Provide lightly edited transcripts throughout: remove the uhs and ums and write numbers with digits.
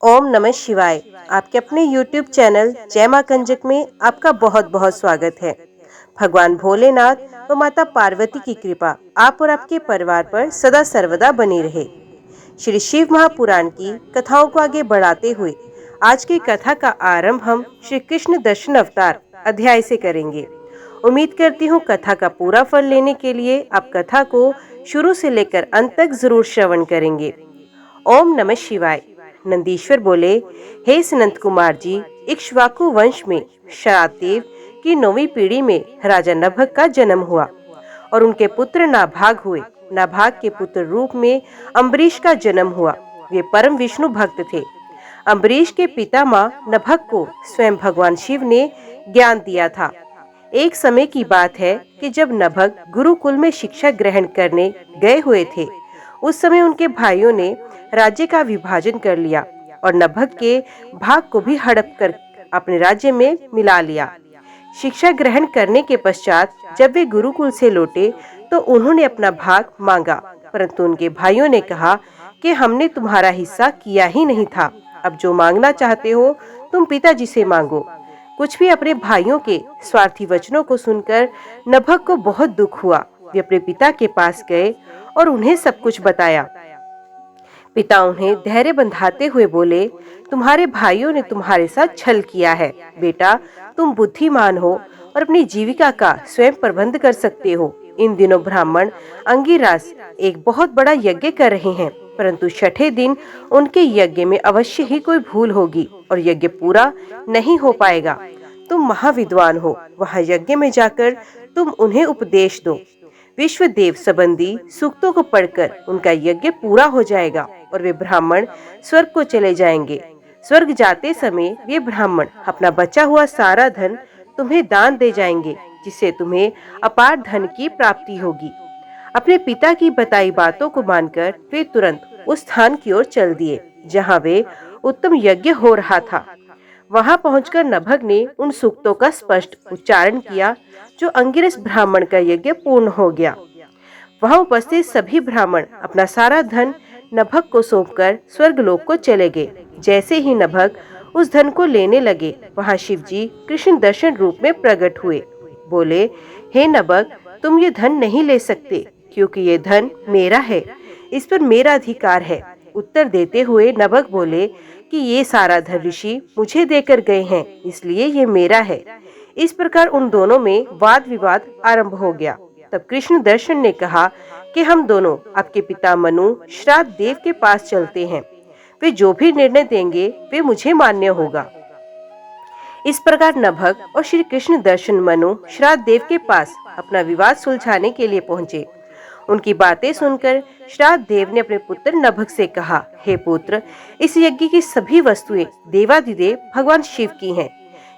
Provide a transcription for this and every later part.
ओम नमः शिवाय। आपके अपने YouTube चैनल जय मां कंजक में आपका बहुत बहुत स्वागत है। भगवान भोलेनाथ व माता पार्वती की कृपा आप और आपके परिवार पर सदा सर्वदा बनी रहे। श्री शिव महापुराण की कथाओं को आगे बढ़ाते हुए आज की कथा का आरंभ हम श्री कृष्ण दर्शन अवतार अध्याय से करेंगे। उम्मीद करती हूँ कथा का पूरा फल लेने के लिए आप कथा को शुरू से लेकर अंत तक जरूर श्रवण करेंगे। ओम नमः शिवाय। नंदीश्वर बोले, हे सनंत कुमार जी, इक्ष्वाकु वंश में शारदेव की 9वीं पीढ़ी में राजा नभग का जन्म हुआ और उनके पुत्र नाभाग हुए। नाभाग के पुत्र रूप में अम्बरीश का जन्म हुआ। वे परम विष्णु भक्त थे। अम्बरीश के पितामह नभग को स्वयं भगवान शिव ने ज्ञान दिया था। एक समय की बात है कि जब नभग गुरुकुल में शिक्षा ग्रहण करने गए हुए थे, उस समय उनके भाइयों ने राज्य का विभाजन कर लिया और नभग के भाग को भी हड़प कर अपने राज्य में मिला लिया। शिक्षा ग्रहण करने के पश्चात जब वे गुरुकुल से लौटे तो उन्होंने अपना भाग मांगा, परंतु उनके भाइयों ने कहा कि हमने तुम्हारा हिस्सा किया ही नहीं था। अब जो मांगना चाहते हो तुम पिताजी से मांगो। कुछ भी अपने भाइयों के स्वार्थी वचनों को सुनकर नभग को बहुत दुख हुआ। वे अपने पिता के पास गए और उन्हें सब कुछ बताया। पिता उन्हें धैर्य बंधाते हुए बोले, तुम्हारे भाइयों ने तुम्हारे साथ छल किया है। बेटा, तुम बुद्धिमान हो और अपनी जीविका का स्वयं प्रबंध कर सकते हो। इन दिनों ब्राह्मण अंगिरास एक बहुत बड़ा यज्ञ कर रहे हैं, परंतु छठे दिन उनके यज्ञ में अवश्य ही कोई भूल होगी और यज्ञ पूरा नहीं हो पाएगा। तुम महाविद्वान हो, वहाँ यज्ञ में जाकर तुम उन्हें उपदेश दो। विश्व देव संबंधी सूक्तों को पढ़कर उनका यज्ञ पूरा हो जाएगा और वे ब्राह्मण स्वर्ग को चले जाएंगे। स्वर्ग जाते समय वे ब्राह्मण अपना बचा हुआ सारा धन तुम्हें दान दे जाएंगे, जिससे तुम्हें अपार धन की प्राप्ति होगी। अपने पिता की बताई बातों को मानकर वे तुरंत उस स्थान की ओर चल दिए जहाँ वे उत्तम यज्ञ हो रहा था। वहां पहुंचकर नभग ने उन सूक्तों का स्पष्ट उच्चारण किया जो अंगिरस ब्राह्मण का यज्ञ पूर्ण हो गया। वहां उपस्थित सभी ब्राह्मण अपना सारा धन नभग को सौंपकर स्वर्गलोक को चले गए। जैसे ही नभग उस धन को लेने लगे, वहां शिवजी कृष्ण दर्शन रूप में प्रकट हुए। बोले, हे नभग, तुम ये धन नहीं ले सकते क्योंकि ये धन मेरा है, इस पर मेरा अधिकार है। उत्तर देते हुए नभग बोले कि ये सारा धन ऋषि मुझे देकर गए हैं, इसलिए ये मेरा है। इस प्रकार उन दोनों में वाद विवाद आरंभ हो गया। तब कृष्ण दर्शन ने कहा कि हम दोनों आपके पिता मनु श्राद्ध देव के पास चलते हैं। वे जो भी निर्णय देंगे वे मुझे मान्य होगा। इस प्रकार नभग और श्री कृष्ण दर्शन मनु श्राद्ध देव के पास अपना विवाद सुलझाने के लिए पहुँचे। उनकी बातें सुनकर श्राद्ध देव ने अपने पुत्र नभग से कहा, हे पुत्र, इस यज्ञ की सभी वस्तुएं देवाधिदेव भगवान शिव की हैं।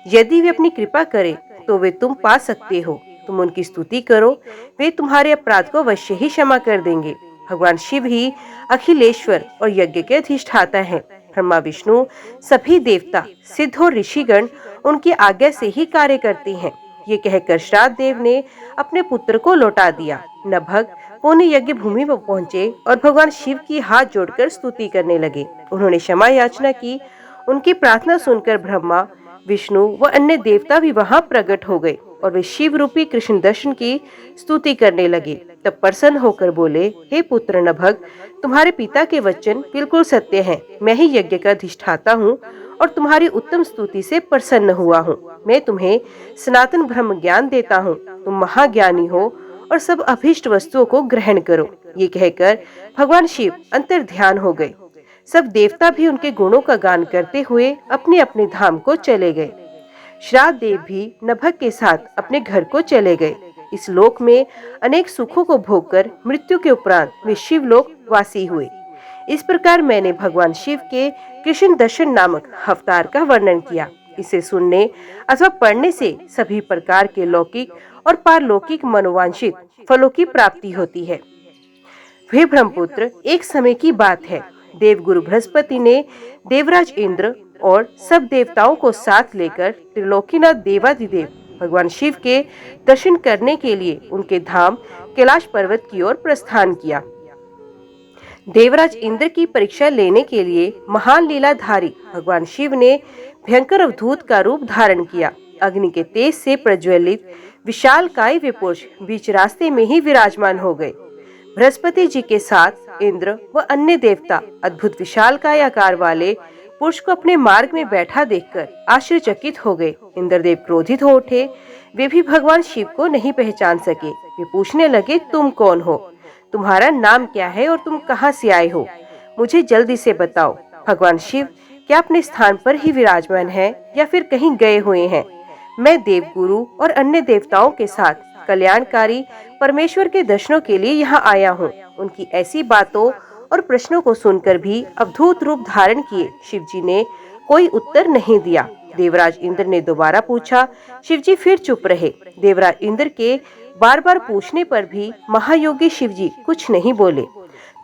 यदि वे अपनी कृपा करें तो वे तुम पा सकते हो। तुम उनकी स्तुति करो, वे तुम्हारे अपराध को अवश्य ही क्षमा कर देंगे। भगवान शिव ही अखिलेश्वर और यज्ञ के अधिष्ठाता हैं। ब्रह्मा विष्णु सभी देवता सिद्ध और ऋषिगण उनकी आज्ञा से ही कार्य करते हैं। ये कहकर श्राद्ध देव ने अपने पुत्र को लौटा दिया। नभग पुण्य यज्ञ भूमि पर पहुंचे और भगवान शिव की हाथ जोड़कर स्तुति करने लगे। उन्होंने क्षमा याचना की। उनकी प्रार्थना सुनकर ब्रह्मा विष्णु व अन्य देवता भी वहां प्रकट हो गए और वे शिव रूपी कृष्ण दर्शन की स्तुति करने लगे। तब प्रसन्न होकर बोले, हे पुत्र नभग, तुम्हारे पिता के वचन बिल्कुल सत्य हैं। मैं ही यज्ञ का अधिष्ठाता हूँ और तुम्हारी उत्तम स्तुति से प्रसन्न हुआ हूँ। मैं तुम्हें सनातन ब्रह्म ज्ञान देता हूँ। तुम महाज्ञानी हो और सब अभीष्ट वस्तुओं को ग्रहण करो। ये कहकर भगवान शिव अंतर ध्यान हो गए। सब देवता भी उनके गुणों का गान करते हुए अपने अपने धाम को चले गए। श्राद्ध देव भी नभग के साथ अपने घर को चले गए। इस लोक में अनेक सुखों को भोगकर मृत्यु के उपरांत वे शिवलोक वासी हुए। इस प्रकार मैंने भगवान शिव के कृष्ण दर्शन नामक अवतार का वर्णन किया। इसे सुनने अथवा पढ़ने से सभी प्रकार के लौकिक और पारलौकिक मनोवांछित फलों की प्राप्ति होती है। वे ब्रह्मपुत्र, एक समय की बात है, देवगुरु बृहस्पति ने देवराज इंद्र और सब देवताओं को साथ लेकर त्रिलोकीनाथ देवाधिदेव भगवान शिव के दर्शन करने के लिए उनके धाम कैलाश पर्वत की ओर प्रस्थान किया। देवराज इंद्र की परीक्षा लेने के लिए महान लीलाधारी भगवान शिव ने भयंकर अवधूत का रूप धारण किया। अग्नि के तेज से प्रज्वलित विशालकाय वे पुरुष बीच रास्ते में ही विराजमान हो गए। बृहस्पति जी के साथ इंद्र व अन्य देवता अद्भुत विशालकाय आकार वाले पुरुष को अपने मार्ग में बैठा देखकर आश्चर्यचकित हो गए। इंद्रदेव क्रोधित हो उठे। वे भी भगवान शिव को नहीं पहचान सके। वे पूछने लगे, तुम कौन हो? तुम्हारा नाम क्या है और तुम कहां से आए हो? मुझे जल्दी से बताओ। भगवान शिव क्या अपने स्थान पर ही विराजमान हैं या फिर कहीं गए हुए हैं? मैं देवगुरु और अन्य देवताओं के साथ कल्याणकारी परमेश्वर के दर्शनों के लिए यहाँ आया हूँ। उनकी ऐसी बातों और प्रश्नों को सुनकर भी अवधूत रूप धारण किए शिवजी ने कोई उत्तर नहीं दिया। देवराज इंद्र ने दोबारा पूछा। शिवजी फिर चुप रहे। देवराज इंद्र के बार बार पूछने पर भी महायोगी शिवजी कुछ नहीं बोले।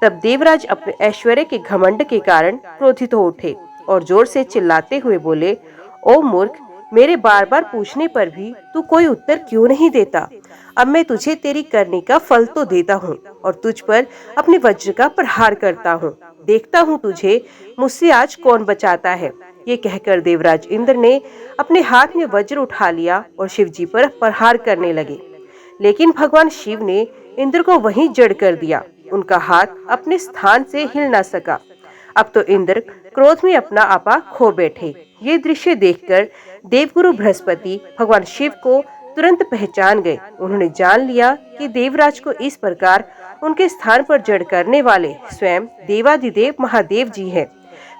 तब देवराज अपने ऐश्वर्य के घमंड के कारण क्रोधित हो उठे और जोर से चिल्लाते हुए बोले, ओ मूर्ख, मेरे बार बार पूछने पर भी तू कोई उत्तर क्यों नहीं देता? अब मैं तुझे तेरी करने का फल तो देता हूँ और तुझ पर अपने वज्र का प्रहार करता हूँ। देखता हूँ तुझे मुझसे आज कौन बचाता है। ये कहकर देवराज इंद्र ने अपने हाथ में वज्र उठा लिया और शिवजी पर प्रहार करने लगे। लेकिन भगवान शिव ने इंद्र को वहीं जड़ कर दिया। उनका हाथ अपने स्थान से हिल न सका। अब तो इंद्र क्रोध में अपना आपा खो बैठे। ये दृश्य देखकर देवगुरु बृहस्पति भगवान शिव को तुरंत पहचान गए। उन्होंने जान लिया कि देवराज को इस प्रकार उनके स्थान पर जड़ करने वाले स्वयं देवाधिदेव महादेव जी हैं।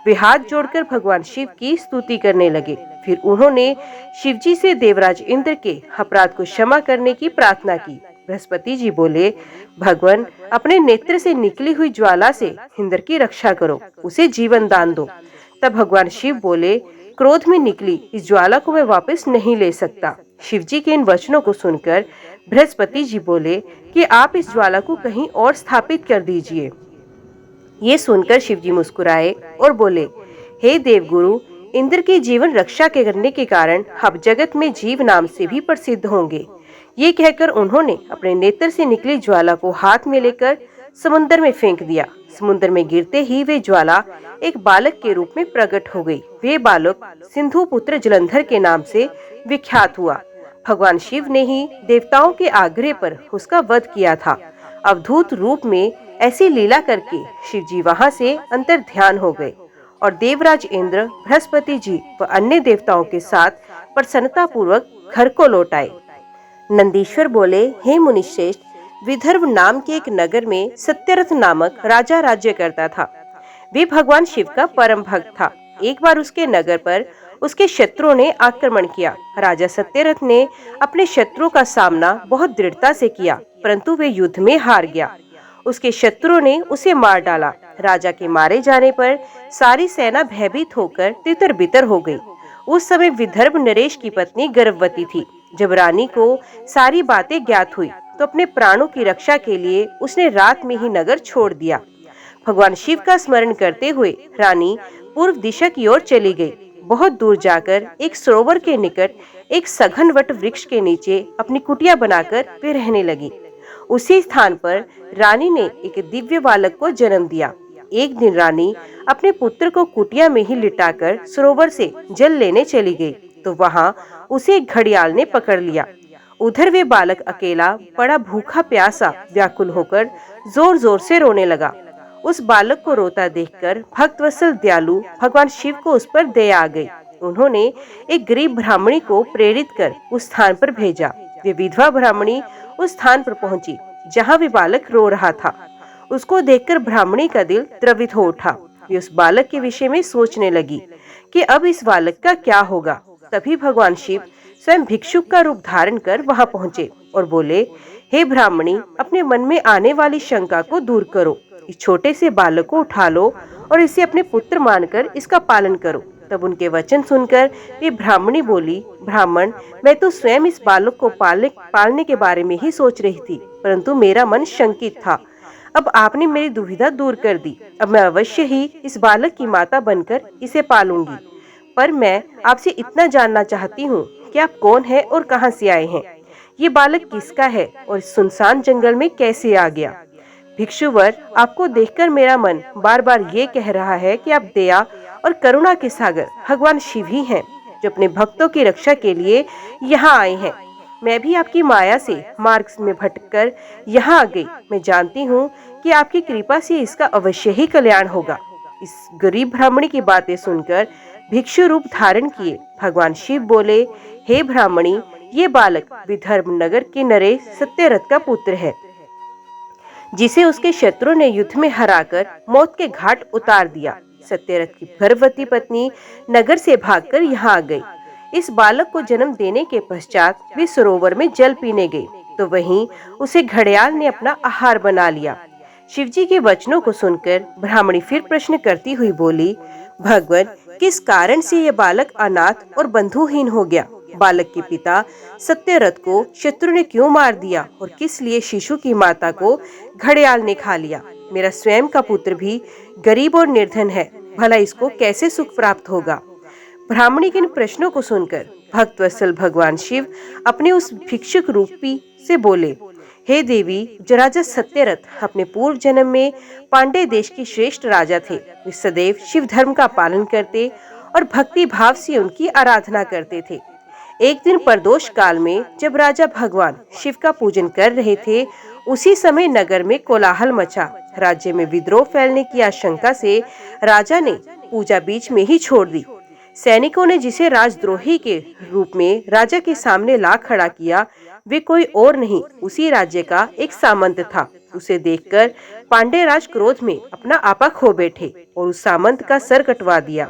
वे हाथ जोड़कर भगवान शिव की स्तुति करने लगे। फिर उन्होंने शिवजी से देवराज इंद्र के अपराध को क्षमा करने की प्रार्थना की। बृहस्पति जी बोले, भगवान, अपने नेत्र से निकली हुई ज्वाला से इंद्र की रक्षा करो, उसे जीवन दान दो। तब भगवान शिव बोले, क्रोध में निकली इस ज्वाला को मैं वापस नहीं ले सकता। शिवजी के इन वचनों को सुनकर बृहस्पति जी बोले कि आप इस ज्वाला को कहीं और स्थापित कर दीजिए। ये सुनकर शिवजी मुस्कुराए और बोले, हे देवगुरु, इंद्र की जीवन रक्षा करने के कारण आप जगत में जीव नाम से भी प्रसिद्ध होंगे। ये कहकर उन्होंने अपने नेत्र से निकली ज्वाला को हाथ में लेकर समुद्र में फेंक दिया। समुद्र में गिरते ही वे ज्वाला एक बालक के रूप में प्रकट हो गई। वे बालक सिंधु पुत्र जलंधर के नाम से विख्यात हुआ। भगवान शिव ने ही देवताओं के आग्रह पर उसका वध किया था। अवधूत रूप में ऐसी लीला करके शिवजी वहां से अंतर ध्यान हो गए और देवराज इंद्र, बृहस्पति जी व अन्य देवताओं के साथ प्रसन्नता पूर्वक घर को लौट आए। नंदीश्वर बोले, हे मुनिश्रेष्ठ, विदर्भ नाम के एक नगर में सत्यरथ नामक राजा राज्य करता था। वे भगवान शिव का परम भक्त था। एक बार उसके नगर पर उसके शत्रुओं ने आक्रमण किया। राजा सत्यरथ ने अपने शत्रुओं का सामना बहुत दृढ़ता से किया, परंतु वे युद्ध में हार गया। उसके शत्रुओं ने उसे मार डाला। राजा के मारे जाने पर सारी सेना भयभीत होकर तितर बितर हो गई। उस समय विदर्भ नरेश की पत्नी गर्भवती थी। जब रानी को सारी बातें ज्ञात हुई तो अपने प्राणों की रक्षा के लिए उसने रात में ही नगर छोड़ दिया। भगवान शिव का स्मरण करते हुए रानी पूर्व दिशा की ओर चली गई। बहुत दूर जाकर एक सरोवर के निकट एक सघन वट वृक्ष के नीचे अपनी कुटिया बनाकर वे रहने लगी। उसी स्थान पर रानी ने एक दिव्य बालक को जन्म दिया। एक दिन रानी अपने पुत्र को कुटिया में ही लिटाकर सरोवर से जल लेने चली गई तो वहाँ उसे एक घड़ियाल ने पकड़ लिया। उधर वे बालक अकेला बड़ा भूखा प्यासा व्याकुल होकर जोर जोर से रोने लगा। उस बालक को रोता देखकर भक्तवत्सल दयालु भगवान शिव को उस पर दया आ गई। उन्होंने एक गरीब ब्राह्मणी को प्रेरित कर उस स्थान पर भेजा। वे विधवा ब्राह्मणी उस स्थान पर पहुंची जहां वे बालक रो रहा था। उसको देखकर ब्राह्मणी का दिल द्रवित हो उठा। वे उस बालक के विषय में सोचने लगी कि अब इस बालक का क्या होगा। तभी भगवान शिव स्वयं भिक्षुक का रूप धारण कर वहां पहुंचे और बोले, हे ब्राह्मणी, अपने मन में आने वाली शंका को दूर करो। इस छोटे से बालक को उठा लो और इसे अपने पुत्र मानकर इसका पालन करो। तब उनके वचन सुनकर वे ब्राह्मणी बोली, ब्राह्मण, मैं तो स्वयं इस बालक को पालने के बारे में ही सोच रही थी, परंतु मेरा मन शंकित था। अब आपने मेरी दुविधा दूर कर दी। अब मैं अवश्य ही इस बालक की माता बनकर इसे पालूंगी। पर मैं आपसे इतना जानना चाहती हूँ कि आप कौन है और कहाँ से आए हैं? ये बालक किसका है और इस सुनसान जंगल में कैसे आ गया? भिक्षुवर, आपको देखकर मेरा मन बार बार ये कह रहा है कि आप दया और करुणा के सागर भगवान शिव ही हैं, जो अपने भक्तों की रक्षा के लिए यहाँ आए हैं। मैं भी आपकी माया से मार्ग में भटककर यहाँ आ गई। मैं जानती हूँ कि आपकी कृपा से इसका अवश्य ही कल्याण होगा। इस गरीब ब्राह्मणी की बातें सुनकर भिक्षु रूप धारण किए भगवान शिव बोले, हे ब्राह्मणी, ये बालक विदर्भ नगर के नरेश सत्यरथ का पुत्र है, जिसे उसके शत्रु ने युद्ध में हराकर मौत के घाट उतार दिया। सत्यरथ की गर्भवती पत्नी नगर से भागकर यहाँ आ गई। इस बालक को जन्म देने के पश्चात वे सरोवर में जल पीने गई, तो वहीं उसे घड़ियाल ने अपना आहार बना लिया। शिवजी के वचनों को सुनकर ब्राह्मणी फिर प्रश्न करती हुई बोली, भगवान, किस कारण से यह बालक अनाथ और बंधुहीन हो गया? बालक के पिता सत्यरथ को शत्रु ने क्यों मार दिया और किस लिए शिशु की माता को घड़ियाल ने खा लिया? मेरा स्वयं का पुत्र भी गरीब और निर्धन है, भला इसको कैसे सुख प्राप्त होगा? ब्राह्मणी के इन प्रश्नों को सुनकर भक्तवत्सल भगवान शिव अपने उस भिक्षुक रूपी से बोले, हे देवी, जो राजा सत्यरथ अपने पूर्व जन्म में पांडे देश के श्रेष्ठ राजा थे। वे सदैव शिव धर्म का पालन करते और भक्ति भाव से उनकी आराधना करते थे। एक दिन प्रदोष काल में जब राजा भगवान शिव का पूजन कर रहे थे, उसी समय नगर में कोलाहल मचा। राज्य में विद्रोह फैलने की आशंका से राजा ने पूजा बीच में ही छोड़ दी। सैनिकों ने जिसे राजद्रोही के रूप में राजा के सामने ला खड़ा किया, वे कोई और नहीं, उसी राज्य का एक सामंत था। उसे देखकर पांडे राज क्रोध में अपना आपा खो बैठे और उस सामंत का सर कटवा दिया।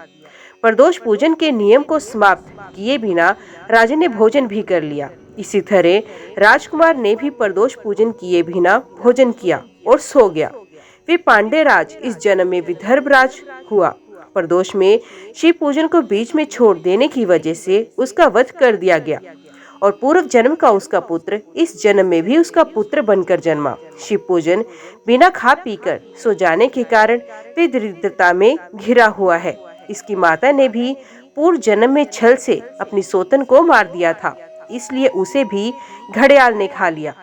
प्रदोष पूजन के नियम को समाप्त किए बिना राजा ने भोजन भी कर लिया। इसी तरह राजकुमार ने भी प्रदोष पूजन किए बिना भोजन किया और सो गया। वे पांडे राज इस जन्म में विदर्भ राज हुआ। प्रदोष में शिव पूजन को बीच में छोड़ देने की वजह से उसका वध कर दिया गया और पूर्व जन्म का उसका पुत्र इस जन्म में भी उसका पुत्र बनकर जन्मा। शिव पूजन बिना खा पीकर सो जाने के कारण वे दरिद्रता में घिरा हुआ है। इसकी माता ने भी पूर्व जन्म में छल से अपनी सोतन को मार दिया था, इसलिए उसे भी घड़ियाल ने खा लिया।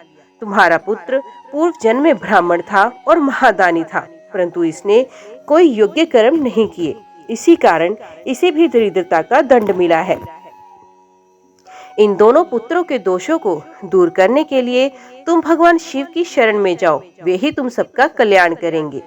तुम्हारा पुत्र पूर्व जन्म में ब्राह्मण था और महादानी था, परंतु इसने कोई योग्य कर्म नहीं किए, इसी कारण इसे भी दरिद्रता का दंड मिला है। इन दोनों पुत्रों के दोषों को दूर करने के लिए तुम भगवान शिव की शरण में जाओ, वे ही तुम सबका कल्याण करेंगे।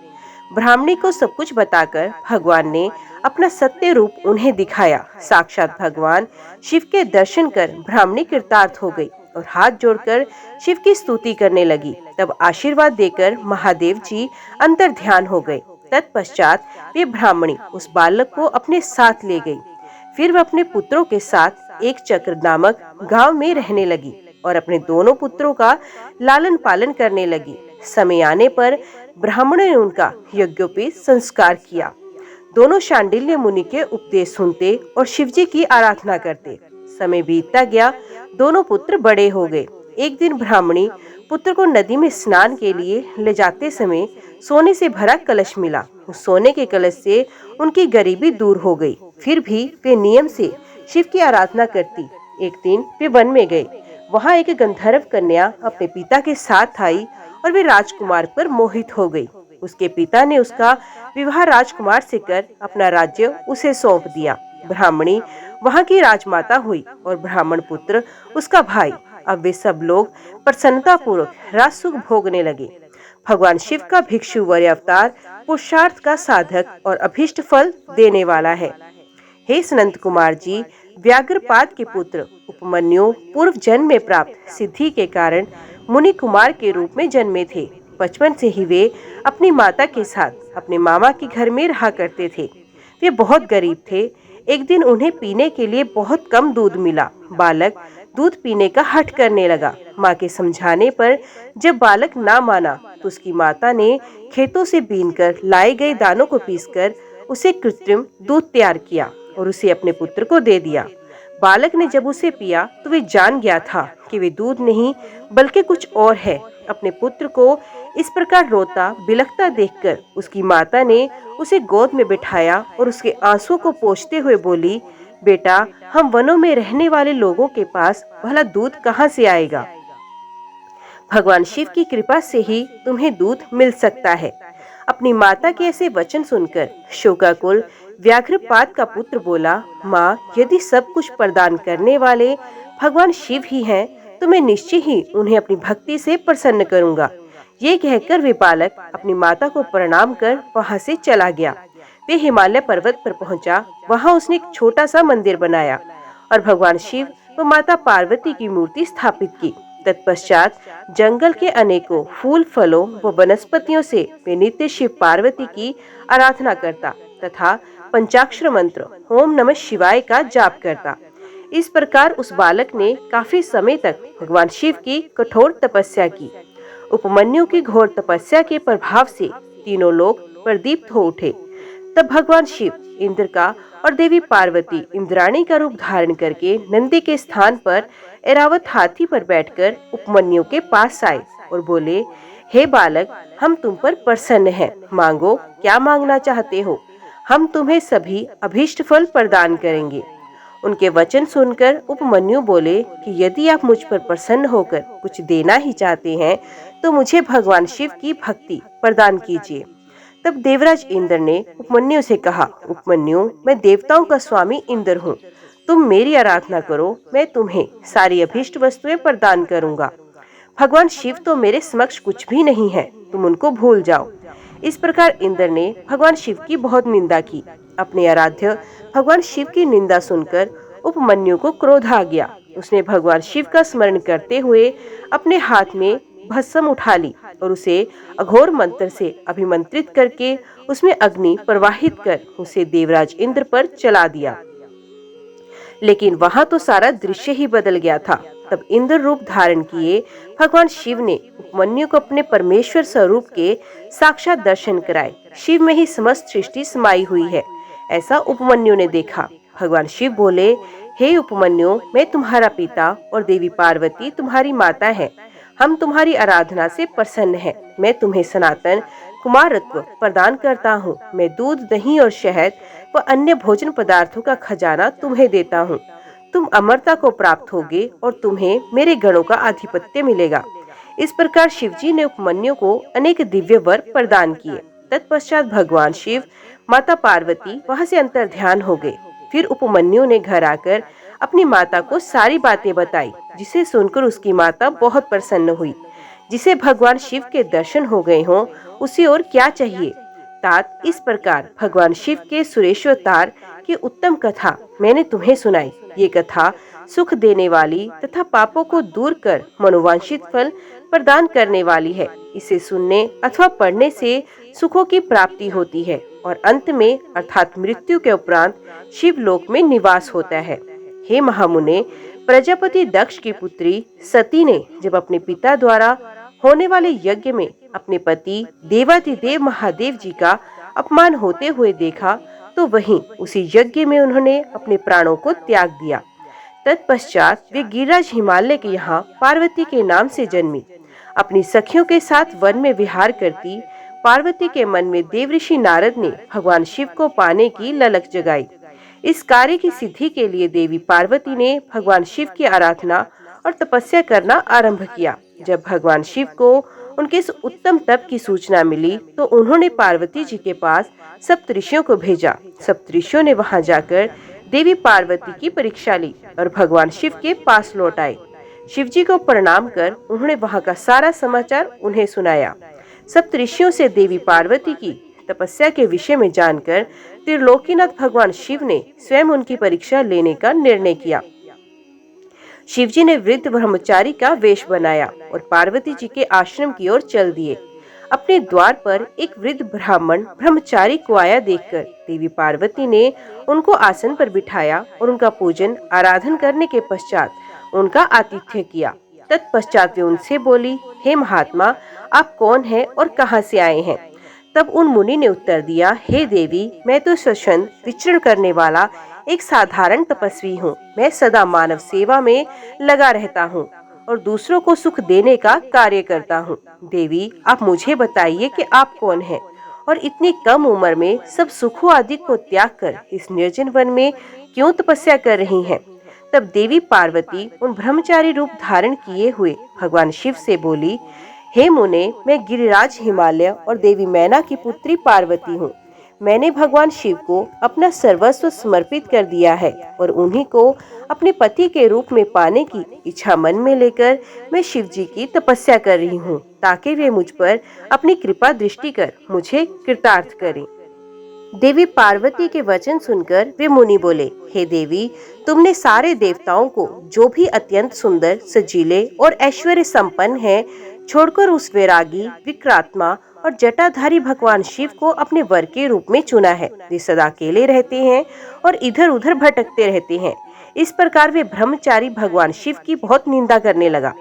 ब्राह्मणी को सब कुछ बताकर भगवान ने अपना सत्य रूप उन्हें दिखाया। साक्षात भगवान शिव के दर्शन कर ब्राह्मणी कृतार्थ हो गई और हाथ जोड़कर शिव की स्तुति करने लगी। तब आशीर्वाद देकर महादेव जी अंतर ध्यान हो गए। तत्पश्चात वे ब्राह्मणी उस बालक को अपने साथ ले गई। फिर वह अपने पुत्रों के साथ एक चक्र नामक गांव में रहने लगी और अपने दोनों पुत्रों का लालन पालन करने लगी। समय आने पर ब्राह्मणों ने उनका यज्ञोपवीत संस्कार किया। दोनों शांडिल्य मुनि के उपदेश सुनते और शिवजी की आराधना करते। समय बीतता गया, दोनों पुत्र बड़े हो गए। एक दिन ब्राह्मणी पुत्र को नदी में स्नान के लिए ले जाते समय सोने से भरा कलश मिला। उस सोने के कलश से उनकी गरीबी दूर हो गई। फिर भी वे नियम से शिव की आराधना करती। एक दिन वे वन में गए। वहाँ एक गंधर्व कन्या अपने पिता के साथ आई और वे राजकुमार पर मोहित हो गई। उसके पिता ने उसका विवाह राजकुमार से कर अपना राज्य उसे सौंप दिया। ब्राह्मणी वहाँ की राजमाता हुई और ब्राह्मण पुत्र उसका भाई। अब वे सब लोग प्रसन्नता पूर्वक राजसुख भोगने लगे। भगवान शिव का भिक्षु वर अवतार पुरुषार्थ का साधक और अभीष्ट फल देने वाला है। हे सनंत कुमार जी, व्याघ्रपाद के पुत्र उपमन्यु पूर्व जन्म में प्राप्त सिद्धि के कारण मुनि कुमार के रूप में जन्मे थे। बचपन से ही वे अपनी माता के साथ अपने मामा के घर में रहा करते थे। वे बहुत गरीब थे। एक दिन उन्हें पीने के लिए बहुत कम दूध मिला। बालक दूध पीने का हठ करने लगा। माँ के समझाने पर जब बालक ना माना तो उसकी माता ने खेतों से बीनकर लाए गए दानों को पीसकर उसे कृत्रिम दूध तैयार किया और उसे अपने पुत्र को दे दिया। बालक ने जब उसे पिया तो वे जान गया था कि वे दूध नहीं बल्कि कुछ और है। अपने पुत्र को इस प्रकार रोता बिलखता देखकर उसकी माता ने उसे गोद में बिठाया और उसके आंसुओं को पोंछते हुए बोली, बेटा, हम वनों में रहने वाले लोगों के पास भला दूध कहाँ से आएगा? भगवान शिव की कृपा से ही तुम्हें दूध मिल सकता है। अपनी माता के ऐसे वचन सुनकर शोकाकुल व्याघ्रपाद का पुत्र बोला, माँ, यदि सब कुछ प्रदान करने वाले भगवान शिव ही हैं, तो मैं निश्चय ही उन्हें अपनी भक्ति से प्रसन्न करूंगा। ये कहकर वे बालक अपनी माता को प्रणाम कर वहां से चला गया। वे हिमालय पर्वत पर पहुंचा। वहां उसने एक छोटा सा मंदिर बनाया और भगवान शिव व माता पार्वती की मूर्ति स्थापित की। तत्पश्चात जंगल के अनेकों फूल, फलों व वनस्पतियों से वे नित्य शिव पार्वती की आराधना करता तथा पंचाक्षर मंत्र ओम नमः शिवाय का जाप करता। इस प्रकार उस बालक ने काफी समय तक भगवान शिव की कठोर तपस्या की। उपमन्यु की घोर तपस्या के प्रभाव से तीनों लोग प्रदीप्त हो उठे। तब भगवान शिव इंद्र का और देवी पार्वती इंद्राणी का रूप धारण करके नंदी के स्थान पर ऐरावत हाथी पर बैठकर उपमन्यु के पास आए और बोले, हे बालक, हम तुम पर प्रसन्न हैं। मांगो, क्या मांगना चाहते हो? हम तुम्हें सभी अभीष्ट फल प्रदान करेंगे। उनके वचन सुनकर उपमन्यु बोले कि यदि आप मुझ पर प्रसन्न होकर कुछ देना ही चाहते हैं, तो मुझे भगवान शिव की भक्ति प्रदान कीजिए। तब देवराज इंद्र ने उपमन्यु से कहा, उपमन्यु, मैं देवताओं का स्वामी इंद्र हूँ। तुम मेरी आराधना करो, मैं तुम्हें सारी अभीष्ट वस्तुएं प्रदान करूंगा। भगवान शिव तो मेरे समक्ष कुछ भी नहीं है, तुम उनको भूल जाओ। इस प्रकार इंद्र ने भगवान शिव की बहुत निंदा की। अपने आराध्य भगवान शिव की निंदा सुनकर उपमन्यु को क्रोध आ गया। उसने भगवान शिव का स्मरण करते हुए अपने हाथ में भस्म उठा ली और उसे अघोर मंत्र से अभिमंत्रित करके उसमें अग्नि प्रवाहित कर उसे देवराज इंद्र पर चला दिया। लेकिन वहां तो सारा दृश्य ही बदल गया था। तब इंद्र रूप धारण किए भगवान शिव ने उपमन्यु को अपने परमेश्वर स्वरूप के साक्षात दर्शन कराए। शिव में ही समस्त सृष्टि समाई हुई है, ऐसा उपमन्यु ने देखा। भगवान शिव बोले, हे उपमन्यु, मैं तुम्हारा पिता और देवी पार्वती तुम्हारी माता है। हम तुम्हारी आराधना से प्रसन्न हैं। मैं तुम्हें सनातन कुमारत्व प्रदान करता हूँ। मैं दूध, दही और शहद व अन्य भोजन पदार्थों का खजाना तुम्हें देता हूँ। तुम अमरता को प्राप्त होगे और तुम्हें मेरे गणों का आधिपत्य मिलेगा। इस प्रकार शिवजी ने उपमन्यु को अनेक दिव्य वर प्रदान किए। तत्पश्चात भगवान शिव, माता पार्वती वहां से अंतर्ध्यान हो गए। फिर उपमन्यु ने घर आकर अपनी माता को सारी बातें बताई, जिसे सुनकर उसकी माता बहुत प्रसन्न हुई। जिसे भगवान शिव के दर्शन हो गए हों, उसे और क्या चाहिए। तात, इस प्रकार भगवान शिव के सुरेश्वतार की उत्तम कथा मैंने तुम्हें सुनाई। ये कथा सुख देने वाली तथा पापों को दूर कर मनोवांछित फल प्रदान करने वाली है। इसे सुनने अथवा पढ़ने से सुखों की प्राप्ति होती है और अंत में अर्थात मृत्यु के उपरांत शिवलोक में निवास होता है। हे महामुने, प्रजापति दक्ष की पुत्री सती ने जब अपने पिता द्वारा होने वाले यज्ञ में अपने पति देवाधिदेव महादेव जी का अपमान होते हुए देखा, तो वहीं उसी यज्ञ में उन्होंने अपने प्राणों को त्याग दिया। तत्पश्चात वे गिरिराज हिमालय के यहाँ पार्वती के नाम से जन्मी। अपनी सखियों के साथ वन में विहार करती पार्वती के मन में देवऋषि नारद ने भगवान शिव को पाने की ललक जगाई। इस कार्य की सिद्धि के लिए देवी पार्वती ने भगवान शिव की आराधना और तपस्या करना आरंभ किया। जब भगवान शिव को उनके इस उत्तम तप की सूचना मिली, तो उन्होंने पार्वती जी के पास सप्तऋषियों को भेजा। सप्तऋषियों ने वहां जाकर देवी पार्वती की परीक्षा ली और भगवान शिव के पास लौट आए। शिव जी को प्रणाम कर उन्होंने वहां का सारा समाचार उन्हें सुनाया। सप्तऋषियों से देवी पार्वती की तपस्या के विषय में जानकर त्रिलोकीनाथ भगवान शिव ने स्वयं उनकी परीक्षा लेने का निर्णय किया। शिवजी ने वृद्ध ब्रह्मचारी का वेश बनाया और पार्वती जी के आश्रम की ओर चल दिए। अपने द्वार पर एक वृद्ध ब्राह्मण ब्रह्मचारी को आया देखकर देवी पार्वती ने उनको आसन पर बिठाया और उनका पूजन आराधन करने के पश्चात उनका आतिथ्य किया। तत्पश्चात वे उनसे बोली, हे महात्मा, आप कौन हैं और कहां से आए हैं? तब उन मुनि ने उत्तर दिया, हे देवी, मैं तो स्वच्छंद विचरण करने वाला एक साधारण तपस्वी हूँ। मैं सदा मानव सेवा में लगा रहता हूँ और दूसरों को सुख देने का कार्य करता हूँ। देवी, आप मुझे बताइए कि आप कौन हैं और इतनी कम उम्र में सब सुखों आदि को त्याग कर इस निर्जन वन में क्यों तपस्या कर रही हैं? तब देवी पार्वती उन ब्रह्मचारी रूप धारण किए हुए भगवान शिव से बोली, हे मुने, मैं गिरिराज हिमालय और देवी मैना की पुत्री पार्वती हूँ। मैंने भगवान शिव को अपना सर्वस्व समर्पित कर दिया है और उन्हीं को अपने पति के रूप में पाने की इच्छा मन में लेकर मैं शिव जी की तपस्या कर रही हूँ, ताकि वे मुझ पर अपनी कृपा दृष्टि कर मुझे कृतार्थ करें। देवी पार्वती के वचन सुनकर वे मुनि बोले, हे देवी, तुमने सारे देवताओं को, जो भी अत्यंत सुंदर, सजीले और ऐश्वर्य संपन्न हैं, छोड़कर उस वैरागी, विक्रात्मा और जटाधारी भगवान शिव को अपने वर के रूप में चुना है। वे सदा अकेले रहते हैं और इधर उधर भटकते रहते हैं। इस प्रकार वे ब्रह्मचारी भगवान शिव की बहुत निंदा करने लगा।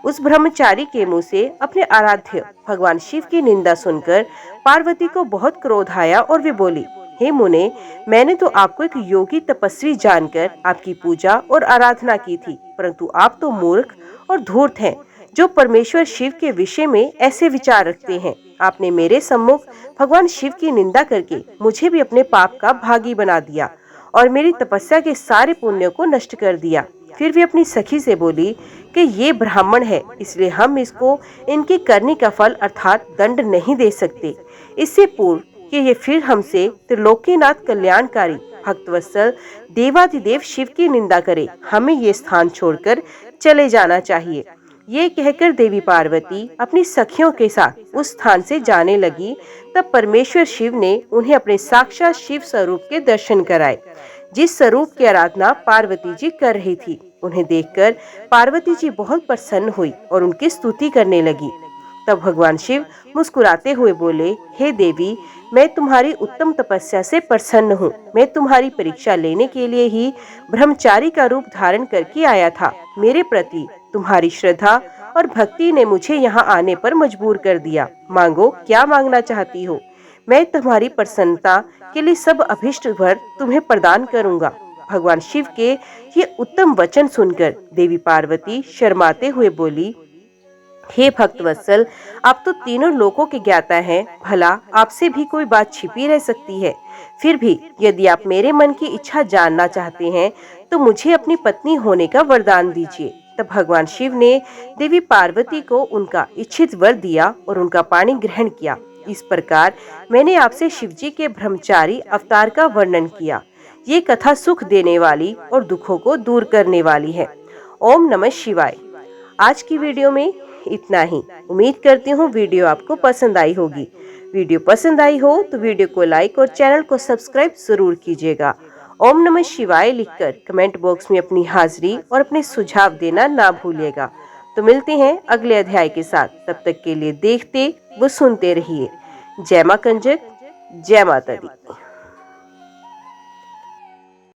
उस ब्रह्मचारी के मुंह से अपने आराध्य भगवान शिव की निंदा सुनकर पार्वती को बहुत क्रोध आया और वे बोली, हे मुने, मैंने तो आपको एक योगी तपस्वी जानकर आपकी पूजा और आराधना की थी, परंतु आप तो मूर्ख और धूर्त हैं, जो परमेश्वर शिव के विषय में ऐसे विचार रखते हैं। आपने मेरे सम्मुख भगवान शिव की निंदा करके मुझे भी अपने पाप का भागी बना दिया और मेरी तपस्या के सारे पुण्यों को नष्ट कर दिया। फिर भी अपनी सखी से बोली कि ये ब्राह्मण है, इसलिए हम इसको इनकी करनी का फल अर्थात दंड नहीं दे सकते। इससे पूर्व कि ये फिर हमसे त्रिलोकीनाथ कल्याणकारी भक्तवत्सल देवाधिदेव शिव की निंदा करे, हमें ये स्थान छोड़कर चले जाना चाहिए। ये कहकर देवी पार्वती अपनी सखियों के साथ उस स्थान से जाने लगी। तब परमेश्वर शिव ने उन्हें अपने साक्षात शिव स्वरूप के दर्शन कराए, जिस स्वरूप की आराधना पार्वती जी कर रही थी। उन्हें देखकर पार्वती जी बहुत प्रसन्न हुई और उनकी स्तुति करने लगी। तब भगवान शिव मुस्कुराते हुए बोले, हे देवी, मैं तुम्हारी उत्तम तपस्या से प्रसन्न हूँ। मैं तुम्हारी परीक्षा लेने के लिए ही ब्रह्मचारी का रूप धारण करके आया था। मेरे प्रति तुम्हारी श्रद्धा और भक्ति ने मुझे यहाँ आने पर मजबूर कर दिया। मांगो, क्या मांगना चाहती हो? मैं तुम्हारी प्रसन्नता के लिए सब अभिष्ट वर तुम्हें प्रदान करूंगा। भगवान शिव के ये उत्तम वचन सुनकर देवी पार्वती शर्माते हुए बोली, हे भक्तवत्सल, आप तो तीनों लोकों के ज्ञाता हैं, भला आपसे भी कोई बात छिपी रह सकती है? फिर भी यदि आप मेरे मन की इच्छा जानना चाहते हैं तो मुझे अपनी पत्नी होने का वरदान दीजिए। तब भगवान शिव ने देवी पार्वती को उनका इच्छित वर दिया और उनका पानी ग्रहण किया। इस प्रकार मैंने आपसे शिव जी के ब्रह्मचारी अवतार का वर्णन किया। ये कथा सुख देने वाली और दुखों को दूर करने वाली है। ओम नमः शिवाय। आज की वीडियो में इतना ही। उम्मीद करती हूँ वीडियो आपको पसंद आई होगी। वीडियो पसंद आई हो तो वीडियो को लाइक और चैनल को सब्सक्राइब जरूर कीजिएगा। ओम नमः शिवाय लिखकर कमेंट बॉक्स में अपनी हाजिरी और अपने सुझाव देना ना भूलिएगा। तो मिलते हैं अगले अध्याय के साथ। तब तक के लिए देखते व सुनते रहिए। जय मां कंजक, जय माता दी।